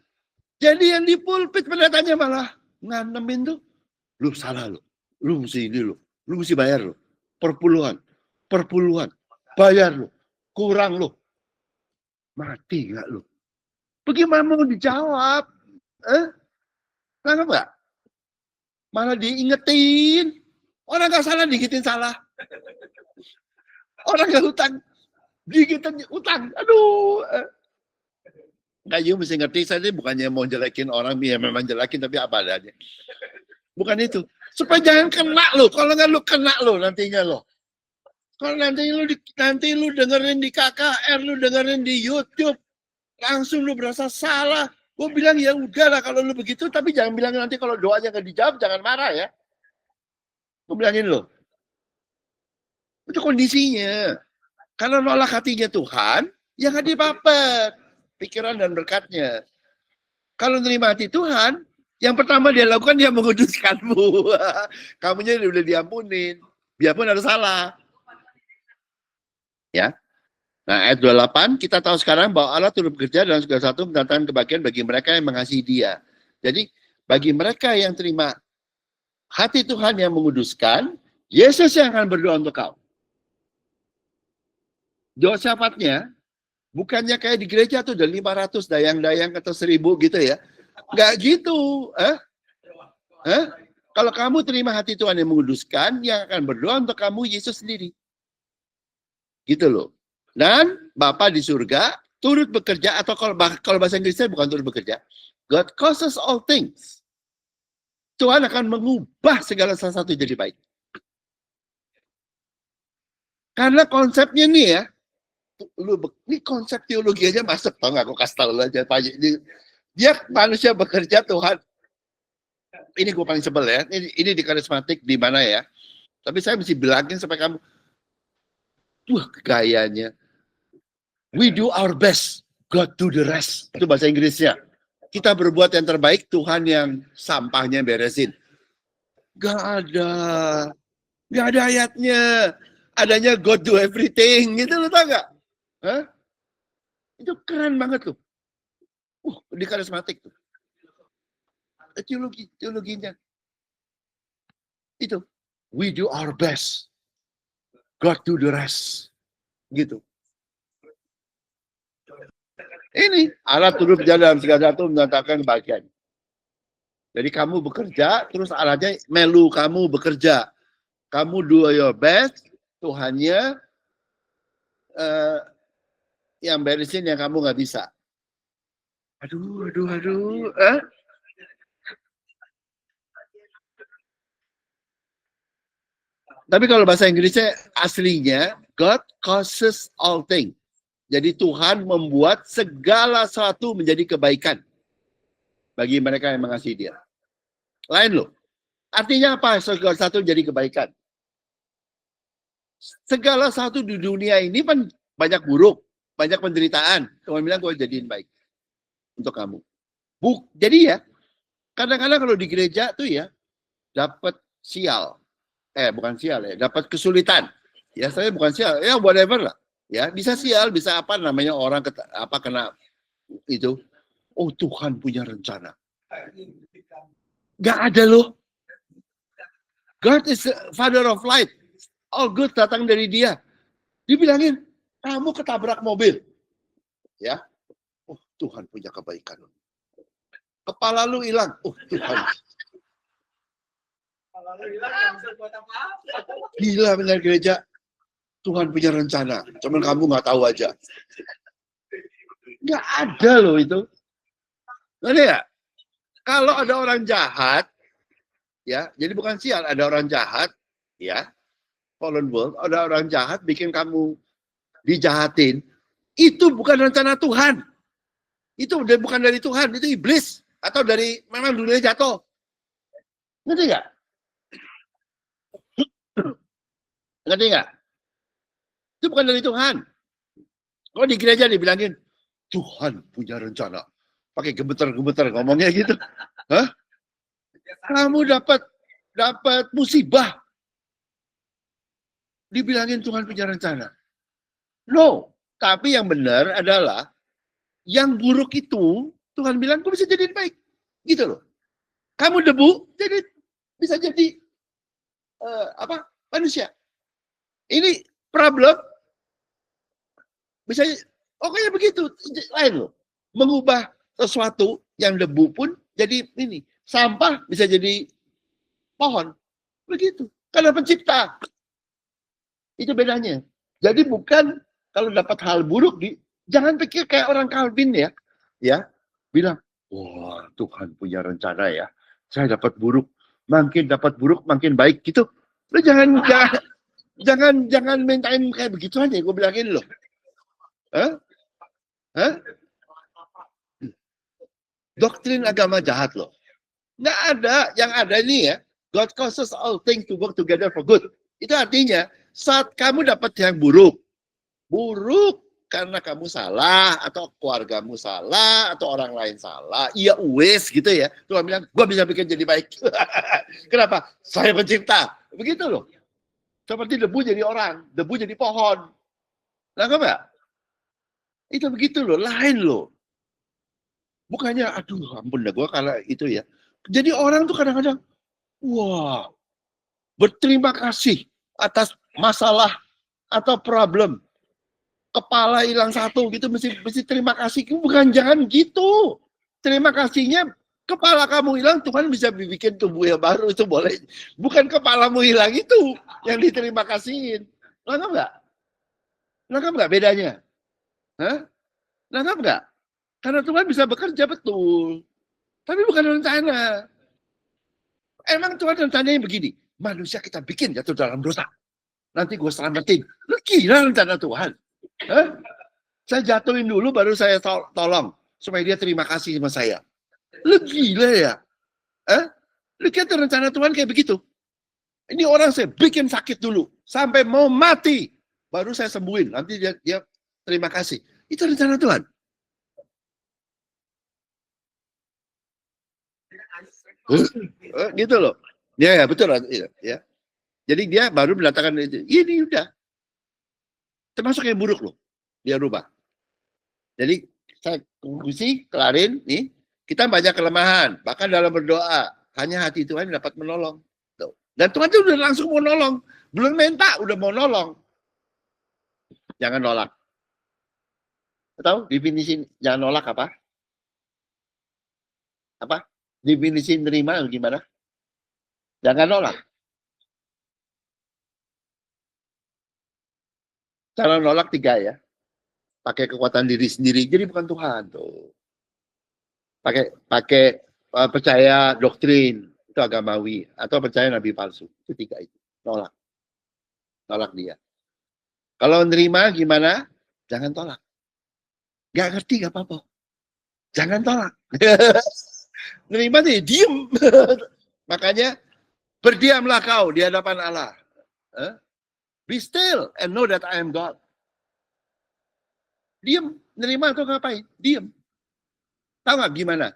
Jadi yang di pulpit pendatangnya malah nganemin tuh, lu salah lu mesti ini lu mesti bayar lu, perpuluhan, bayar lu, kurang lu, mati nggak lu? Bagaimana mau dijawab? Kenapa nggak? Malah diingetin, orang nggak salah digitin salah, orang nggak hutang digitin utang, aduh. Nggak, you mesti ngerti, saya ini bukannya mau jelekin orang, ya memang jelekin, tapi apa adanya. Bukan itu. Supaya jangan kena lo. Kalau nggak lu kena lo nantinya lo. Kalau nanti lu dengerin di KKR, lu dengerin di YouTube, langsung lu berasa salah. Gue bilang ya udahlah kalau lu begitu, tapi jangan bilang nanti kalau doanya nggak dijawab, jangan marah ya. Gue bilangin lo. Itu kondisinya. Kalau nolak hatinya Tuhan, ya nggak dipapat pikiran dan berkatnya. Kalau nerima hati Tuhan, yang pertama dia lakukan dia menguduskanmu. Kamunya udah diampunin, biarpun ada salah. Ya. Nah, ayat 28 kita tahu sekarang bahwa Allah turut bekerja dalam segala sesuatu mendatangkan kebahagiaan bagi mereka yang mengasihi Dia. Jadi bagi mereka yang terima Hati Tuhan yang menguduskan, Yesus yang akan berdoa untuk kau. Doa syafaatnya, bukannya kayak di gereja tuh ada 500 dayang-dayang atau 1000 gitu ya. Nggak gitu. Kalau kamu terima hati Tuhan yang menguduskan, yang akan berdoa untuk kamu Yesus sendiri. Gitu loh. Dan Bapa di surga turut bekerja, atau kalau bahasa Inggrisnya bukan turut bekerja. God causes all things. Tuhan akan mengubah segala sesuatu jadi baik. Karena konsepnya nih ya, ini konsep teologi aja masuk, tau gak? Aku kasih tau aja. Dia manusia bekerja, Tuhan. Ini gue paling sebel ya. Ini di karismatik di mana ya. Tapi saya mesti bilangin sampai kamu. Gayanya. We do our best, God do the rest. Itu bahasa Inggrisnya. Kita berbuat yang terbaik, Tuhan yang sampahnya beresin. Gak ada ayatnya. Adanya God do everything, gitu loh, tau gak? Itu keren banget loh. Di karismatik tuh. Teologinya. Itu. We do our best. God do the rest. Gitu. Ini Allah turut berjalan dalam segala sesuatu mendatangkan kebahagiaan. Jadi kamu bekerja, terus Allahnya melu kamu bekerja. Kamu do your best, Tuhannya yang beresin yang kamu nggak bisa. Aduh. Tapi kalau bahasa Inggrisnya aslinya, God causes all things. Jadi Tuhan membuat segala sesuatu menjadi kebaikan bagi mereka yang mengasihi Dia. Lain loh. Artinya apa segala sesuatu jadi kebaikan? Segala sesuatu di dunia ini kan banyak buruk, banyak penderitaan. Tuhan bilang gue jadiin baik untuk kamu. Jadi ya, kadang-kadang kalau di gereja tuh ya, dapat sial. Bukan sial ya, dapat kesulitan. Ya, saya bukan sial, ya whatever lah. Ya, bisa sial, bisa apa namanya orang kena itu. Oh, Tuhan punya rencana. Gak ada loh. God is the Father of light. All good datang dari Dia. Dibilangin, kamu ketabrak mobil. Ya. Oh, Tuhan punya kebaikan. Kepala lu hilang. Oh, Tuhan. Gila benar gereja. Tuhan punya rencana. Cuman kamu nggak tahu aja. Nggak ada loh itu. Ngerti ya? Kalau ada orang jahat, ya, jadi bukan sial, ada orang jahat, ya, fallen world, ada orang jahat bikin kamu dijahatin, itu bukan rencana Tuhan. Itu bukan dari Tuhan, itu iblis. Atau dari, memang dunia jatuh. Ngerti nggak? Ngerti nggak? Itu bukan dari Tuhan. Kalau di gereja dibilangin, Tuhan punya rencana. Pakai gemeter-gemeter ngomongnya gitu. Hah? Kamu dapat musibah. Dibilangin Tuhan punya rencana. No. Tapi yang benar adalah, yang buruk itu, Tuhan bilang, gue bisa jadiin baik. Gitu loh. Kamu debu, jadi bisa jadi manusia. Ini problem bisa kayak begitu, lain loh. Mengubah sesuatu yang debu pun jadi ini. Sampah bisa jadi pohon. Begitu. Karena pencipta. Itu bedanya. Jadi bukan kalau dapat hal buruk, jangan pikir kayak orang Calvin ya. Ya, bilang, wah Tuhan punya rencana ya. Saya dapat buruk, makin baik gitu. Lu jangan mintain kayak begitu aja, gue bilangin loh. Doktrin agama jahat loh. Nggak ada, yang ada ini ya, God causes all things to work together for good. Itu artinya, saat kamu dapat yang buruk karena kamu salah, atau keluargamu salah, atau orang lain salah, iya wes gitu ya. Tuhan bilang, gue bisa bikin jadi baik. Kenapa? Saya pencipta. Begitu loh. Seperti debu jadi orang, debu jadi pohon. Nangkep nggak? Itu begitu loh, lain loh. Bukannya, aduh ampun dah gue kalau itu ya. Jadi orang tuh kadang-kadang, Wah, berterima kasih atas masalah atau problem. Kepala hilang satu gitu, mesti terima kasih. Bukan, jangan gitu. Terima kasihnya kepala kamu hilang, Tuhan bisa bikin tubuh yang baru, itu boleh. Bukan kepalamu hilang itu yang diterima kasihin. Nangkap nggak? Nangkap nggak bedanya? Hah? Nangkap nggak? Karena Tuhan bisa bekerja betul. Tapi bukan rencana. Emang Tuhan rencananya begini. Manusia kita bikin jatuh dalam dosa. Nanti gue selamatin. Lu kira rencana Tuhan? Hah? Saya jatuhin dulu baru saya tolong. Supaya dia terima kasih sama saya. Lu gila ya? Lu kira rencana Tuhan kayak begitu? Ini orang saya bikin sakit dulu. Sampai mau mati. Baru saya sembuhin. Nanti dia terima kasih. Itu rencana Tuhan. Gitu loh. Ya, betul. Ya. Jadi dia baru mendatangkan itu. Ini udah. Termasuk yang buruk loh. Dia rubah. Jadi saya konklusi, kelarin, nih. Kita banyak kelemahan. Bahkan dalam berdoa. Hanya hati Tuhan dapat menolong. Tuh. Dan Tuhan itu udah langsung mau nolong. Belum minta, udah mau nolong. Jangan nolak. Tahu definisi jangan nolak apa? Apa? Definisi nerima gimana? Jangan nolak. Cara nolak 3 ya. Pakai kekuatan diri sendiri. Jadi bukan Tuhan tuh. Pakai percaya doktrin itu agamawi atau percaya nabi palsu. Itu 3 itu. Nolak. Tolak dia. Kalau nerima gimana? Jangan tolak. Gak ngerti gak apa-apa. Jangan tolak. Nerima nih, diem. Makanya berdiamlah kau di hadapan Allah. Be still and know that I am God. Diem, nerima atau ngapain? Diem. Tahu nggak gimana?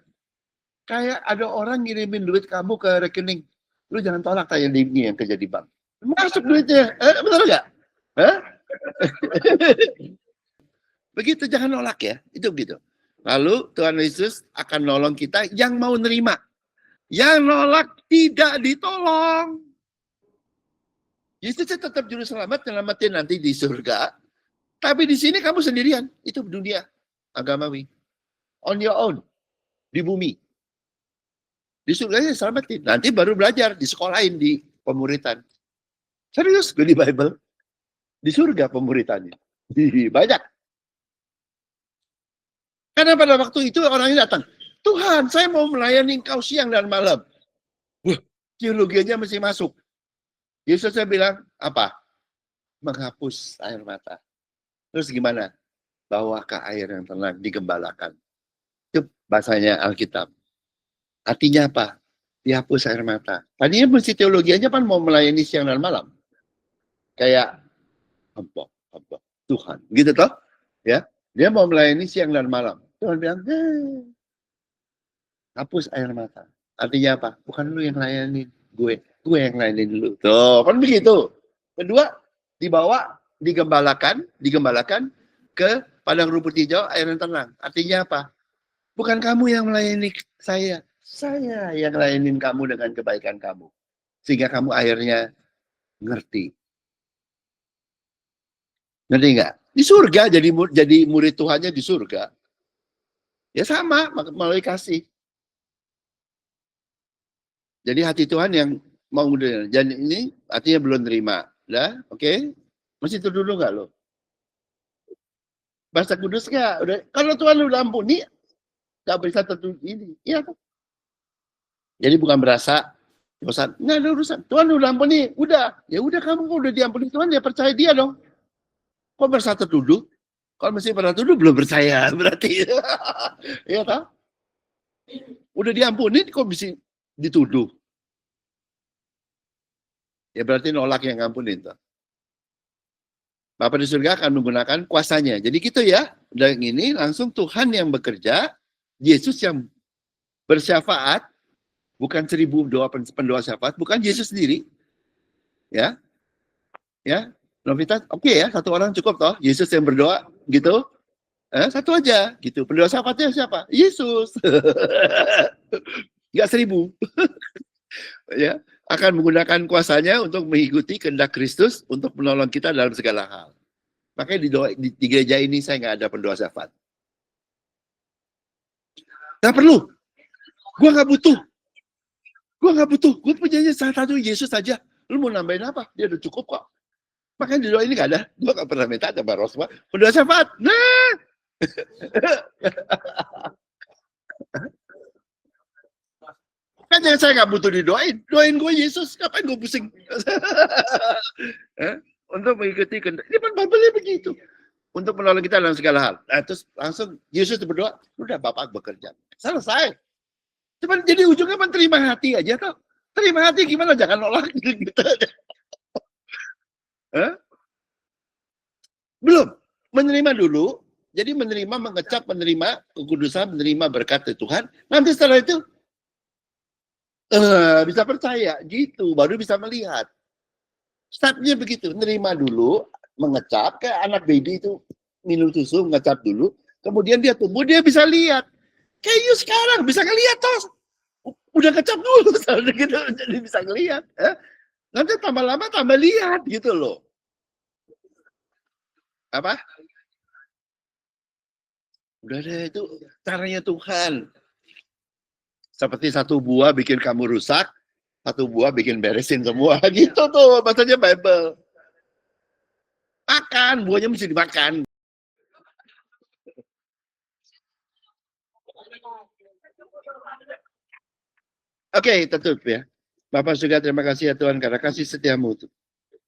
Kayak ada orang ngirimin duit kamu ke rekening. Lu jangan tolak kayak ini yang kerja di bank. Masuk duitnya. Betul nggak? Begitu, jangan nolak ya. Itu begitu. Lalu Tuhan Yesus akan nolong kita yang mau nerima. Yang nolak tidak ditolong. Yesus tetap juru selamat, nyelamatin nanti di surga. Tapi di sini kamu sendirian. Itu dunia agamawi. On your own. Di bumi. Di surganya selamatin. Nanti baru belajar di sekolahin, di pemuritan. Serius, gue di Bible. Di surga pemuritannya. Banyak. Karena pada waktu itu orangnya datang. Tuhan, saya mau melayani engkau siang dan malam. Wah, teologianya mesti masuk. Yesus saya bilang, apa? Menghapus air mata. Terus gimana? Bawa ke air yang tenang, digembalakan. Itu bahasanya Alkitab. Artinya apa? Dihapus air mata. Tadinya mesti teologianya kan mau melayani siang dan malam. Kayak, ampun, Tuhan. Gitu toh? Ya, dia mau melayani siang dan malam. Tuhan bilang, hapus air mata. Artinya apa? Bukan lu yang layanin gue yang layanin lu. Tuh, kan begitu. Kedua, digembalakan ke padang rumput hijau, air yang tenang. Artinya apa? Bukan kamu yang melayani saya yang layanin kamu dengan kebaikan kamu. Sehingga kamu akhirnya ngerti. Ngerti nggak? Di surga, jadi murid Tuhannya di surga. Ya sama, melalui kasih. Jadi hati Tuhan yang mau menerima. Jadi ini artinya belum terima. Udah, oke? Masih itu dulu nggak lo? Bahasa kudus nggak? Udah. Kalau Tuhan udah ampuni, nggak bisa tertutup ini. Iya kan? Jadi bukan berasa dosa. Nggak ada urusan. Tuhan udah ampuni, udah. Ya udah, kamu udah diampuni Tuhan, ya percaya dia dong. Kok merasa tertuduh? Kalau masih pernah tuduh, belum percaya berarti. Iya kan? Udah diampuni, kok bisa dituduh? Ya berarti nolak yang ngampunin. Bapa di surga akan menggunakan kuasanya. Jadi gitu ya. Dan ini langsung Tuhan yang bekerja, Yesus yang bersyafaat, bukan 1000 pendoa syafaat, bukan Yesus sendiri. Ya. Ya. Novita, oke ya, satu orang cukup toh. Yesus yang berdoa gitu. Satu aja gitu. Pendoa syafaatnya siapa? Yesus. Enggak 1000. Ya, akan menggunakan kuasanya untuk mengikuti kehendak Kristus untuk menolong kita dalam segala hal. Makanya di gereja ini saya nggak ada pendoa syafaat. Nggak perlu. Gua nggak butuh. Gue punya satu Yesus saja. Lu mau nambahin apa? Dia udah cukup kok. Makanya di doa ini nggak ada. Gue nggak pernah minta ada Rosma pendoa syafaat. Nah. Makanya saya nggak butuh didoain. Doain gue Yesus. Ngapain gue pusing? Untuk mengikuti kehendak. Ini Bibelnya begitu. Untuk menolong kita dalam segala hal. Nah, terus langsung Yesus berdoa. Udah Bapak bekerja. Selesai. Cuman jadi ujungnya terima hati aja toh. Terima hati gimana? Jangan nolak gitu. Belum. Menerima dulu. Jadi menerima, mengecap, menerima kekudusan, menerima berkat dari Tuhan. Nanti setelah itu bisa percaya gitu, baru bisa melihat. Stepnya begitu, menerima dulu, mengecap, kayak anak baby itu minum susu, mengecap dulu, kemudian dia tumbuh, dia bisa lihat. Kayak you sekarang bisa ngelihat toh, udah kecap dulu, gitu, jadi bisa ngelihat. Nanti tambah lama tambah lihat gitu loh. Apa? Udah deh, itu caranya Tuhan. Seperti satu buah bikin kamu rusak, satu buah bikin beresin semua. Gitu tuh, maksudnya Bible. Makan, buahnya mesti dimakan. Oke, tutup ya. Bapak juga terima kasih ya Tuhan karena kasih setiamu.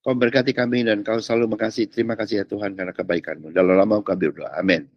Kau berkati kami dan kau selalu makasih. Terima kasih ya Tuhan karena kebaikanmu. Dalam nama kami berdoa. Amin.